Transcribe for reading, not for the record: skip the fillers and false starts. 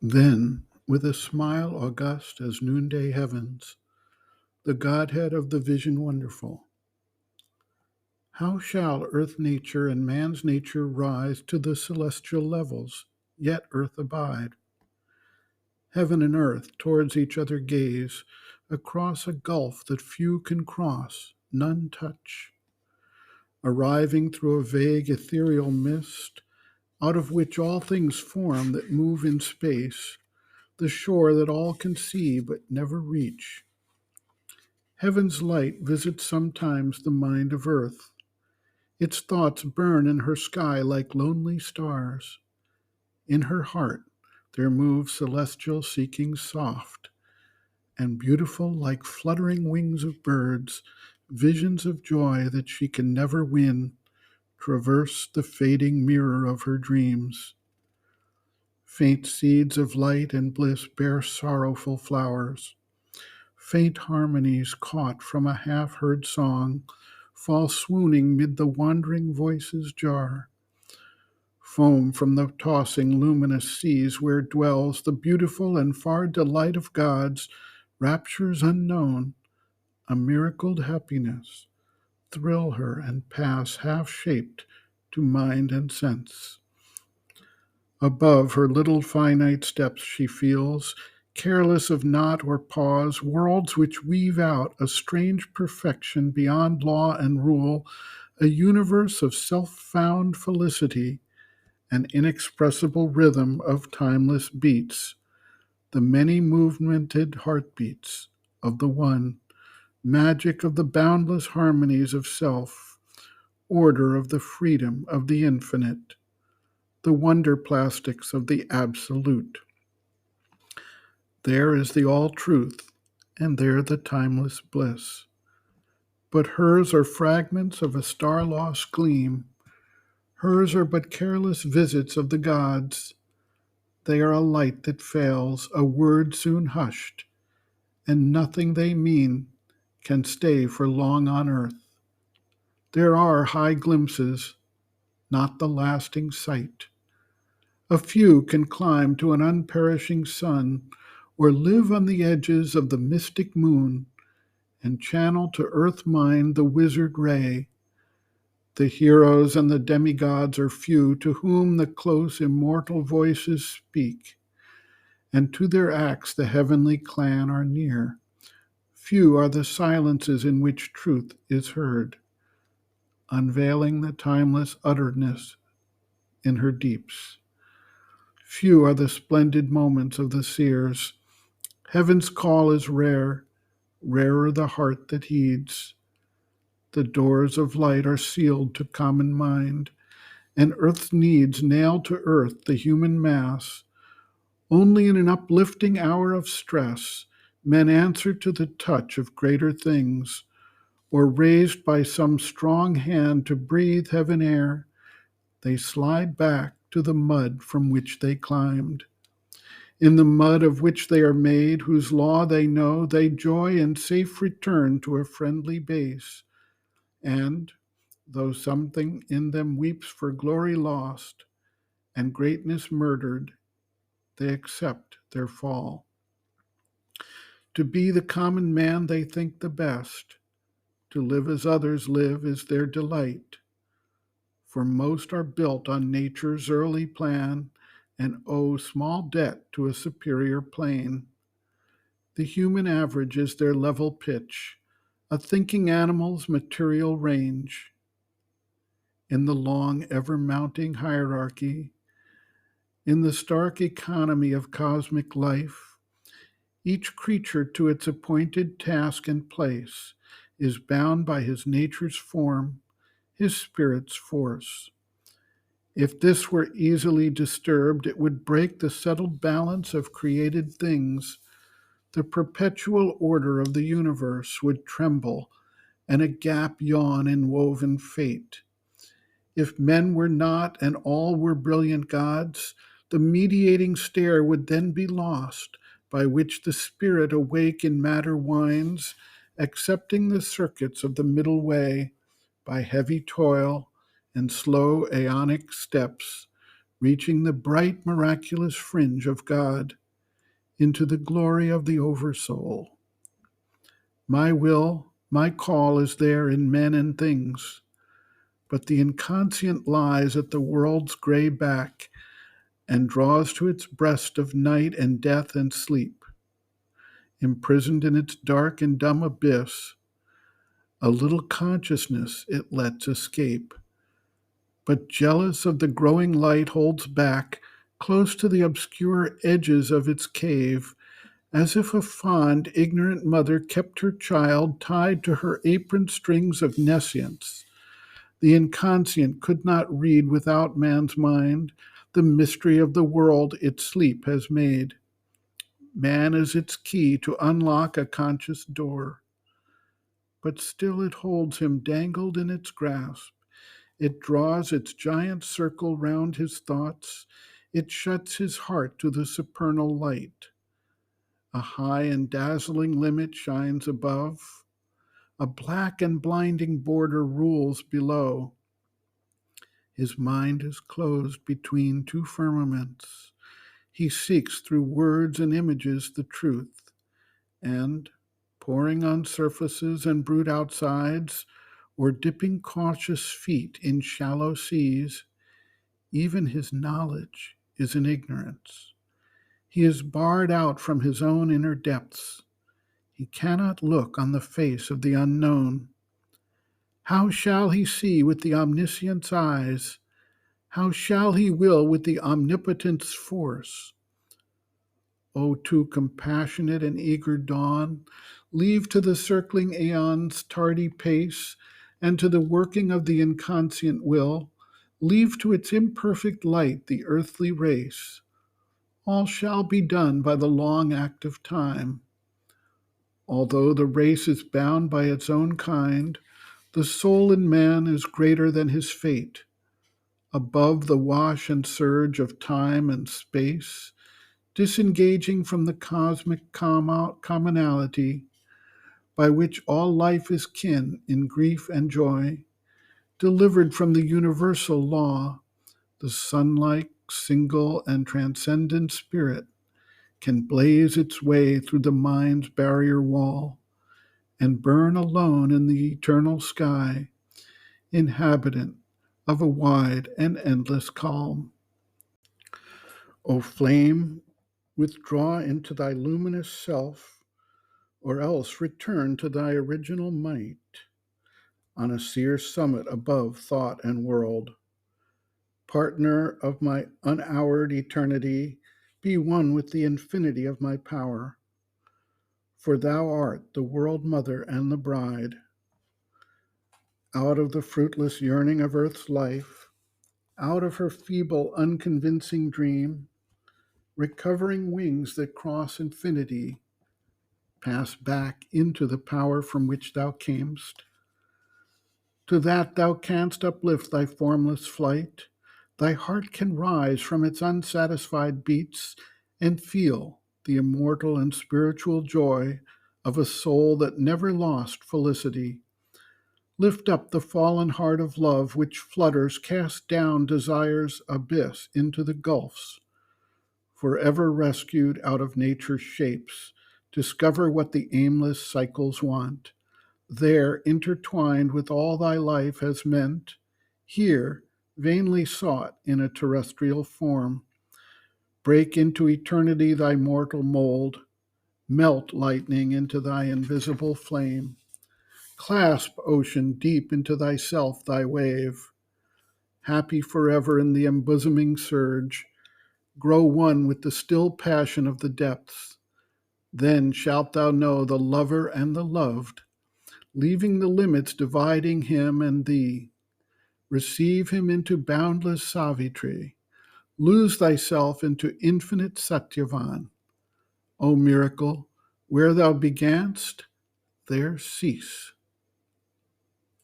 Then, with a smile august as noonday heavens, the Godhead of the vision wonderful, how shall earth nature and man's nature rise to the celestial levels, yet earth abide? Heaven and earth towards each other gaze, across a gulf that few can cross, none touch, arriving through a vague ethereal mist, out of which all things form that move in space, the shore that all can see but never reach. Heaven's light visits sometimes the mind of earth. Its thoughts burn in her sky like lonely stars. In her heart there move celestial seekings soft, and beautiful like fluttering wings of birds, visions of joy that she can never win, traverse the fading mirror of her dreams. Faint seeds of light and bliss bear sorrowful flowers. Faint harmonies caught from a half-heard song fall swooning mid the wandering voices' jar. Foam from the tossing luminous seas where dwells the beautiful and far delight of gods, raptures unknown, a miracled happiness, thrill her and pass half-shaped to mind and sense. Above her little finite steps she feels, careless of knot or pause, worlds which weave out a strange perfection beyond law and rule, a universe of self-found felicity, an inexpressible rhythm of timeless beats, the many movemented heartbeats of the one, magic of the boundless harmonies of self, order of the freedom of the infinite, the wonder plastics of the absolute. There is the all truth, and there the timeless bliss. But hers are fragments of a star lost gleam. Hers are but careless visits of the gods. They are a light that fails, a word soon hushed, and nothing they mean can stay for long on earth. There are high glimpses, not the lasting sight. A few can climb to an unperishing sun, or live on the edges of the mystic moon, and channel to earth mind the wizard ray. The heroes and the demigods are few to whom the close immortal voices speak, and to their acts the heavenly clan are near. Few are the silences in which truth is heard, unveiling the timeless utterness in her deeps. Few are the splendid moments of the seers. Heaven's call is rare, rarer the heart that heeds. The doors of light are sealed to common mind, and earth's needs nailed to earth the human mass. Only in an uplifting hour of stress, men answer to the touch of greater things, or raised by some strong hand to breathe heaven air, they slide back to the mud from which they climbed. In the mud of which they are made, whose law they know, they joy in safe return to a friendly base. And, though something in them weeps for glory lost and greatness murdered, they accept their fall. To be the common man they think the best. To live as others live is their delight. For most are built on nature's early plan and owe small debt to a superior plane. The human average is their level pitch, a thinking animal's material range. In the long, ever mounting hierarchy, in the stark economy of cosmic life, each creature to its appointed task and place is bound by his nature's form, his spirit's force. If this were easily disturbed, it would break the settled balance of created things. The perpetual order of the universe would tremble, and a gap yawn in woven fate. If men were not and all were brilliant gods, the mediating stair would then be lost, by which the spirit awake in matter winds, accepting the circuits of the middle way, by heavy toil and slow aeonic steps, reaching the bright, miraculous fringe of God into the glory of the Oversoul. My will, my call is there in men and things, but the inconscient lies at the world's gray back and draws to its breast of night and death and sleep. Imprisoned in its dark and dumb abyss, a little consciousness it lets escape, but jealous of the growing light holds back close to the obscure edges of its cave, as if a fond, ignorant mother kept her child tied to her apron strings of nescience. The inconscient could not read without man's mind the mystery of the world its sleep has made. Man is its key to unlock a conscious door, but still it holds him dangled in its grasp. It draws its giant circle round his thoughts. It shuts his heart to the supernal light. A high and dazzling limit shines above. A black and blinding border rules below. His mind is closed between two firmaments. He seeks through words and images the truth, and, poring on surfaces and brute outsides, or dipping cautious feet in shallow seas, even his knowledge is in ignorance. He is barred out from his own inner depths. He cannot look on the face of the unknown. How shall he see with the omniscient's eyes? How shall he will with the omnipotent's force? O too compassionate and eager dawn, leave to the circling aeon's tardy pace, and to the working of the inconscient will, leave to its imperfect light the earthly race. All shall be done by the long act of time. Although the race is bound by its own kind, the soul in man is greater than his fate. Above the wash and surge of time and space, disengaging from the cosmic commonality by which all life is kin in grief and joy, delivered from the universal law, the sun-like, single, and transcendent spirit can blaze its way through the mind's barrier wall and burn alone in the eternal sky, inhabitant of a wide and endless calm. O flame, withdraw into thy luminous self, or else return to thy original might on a seer summit above thought and world. Partner of my unhoured eternity, be one with the infinity of my power. For thou art the world mother and the bride. Out of the fruitless yearning of earth's life, out of her feeble, unconvincing dream, recovering wings that cross infinity, pass back into the power from which thou camest. To that thou canst uplift thy formless flight, thy heart can rise from its unsatisfied beats and feel the immortal and spiritual joy of a soul that never lost felicity. Lift up the fallen heart of love which flutters, cast down desire's abyss into the gulfs. Forever rescued out of nature's shapes, discover what the aimless cycles want. There, intertwined with all thy life has meant, here, vainly sought in a terrestrial form. Break into eternity thy mortal mold, melt lightning into thy invisible flame. Clasp ocean deep into thyself thy wave. Happy forever in the embosoming surge, grow one with the still passion of the depths. Then shalt thou know the lover and the loved, leaving the limits dividing him and thee. Receive him into boundless Savitri. Lose thyself into infinite Satyavan. O miracle, where thou beganst, there cease.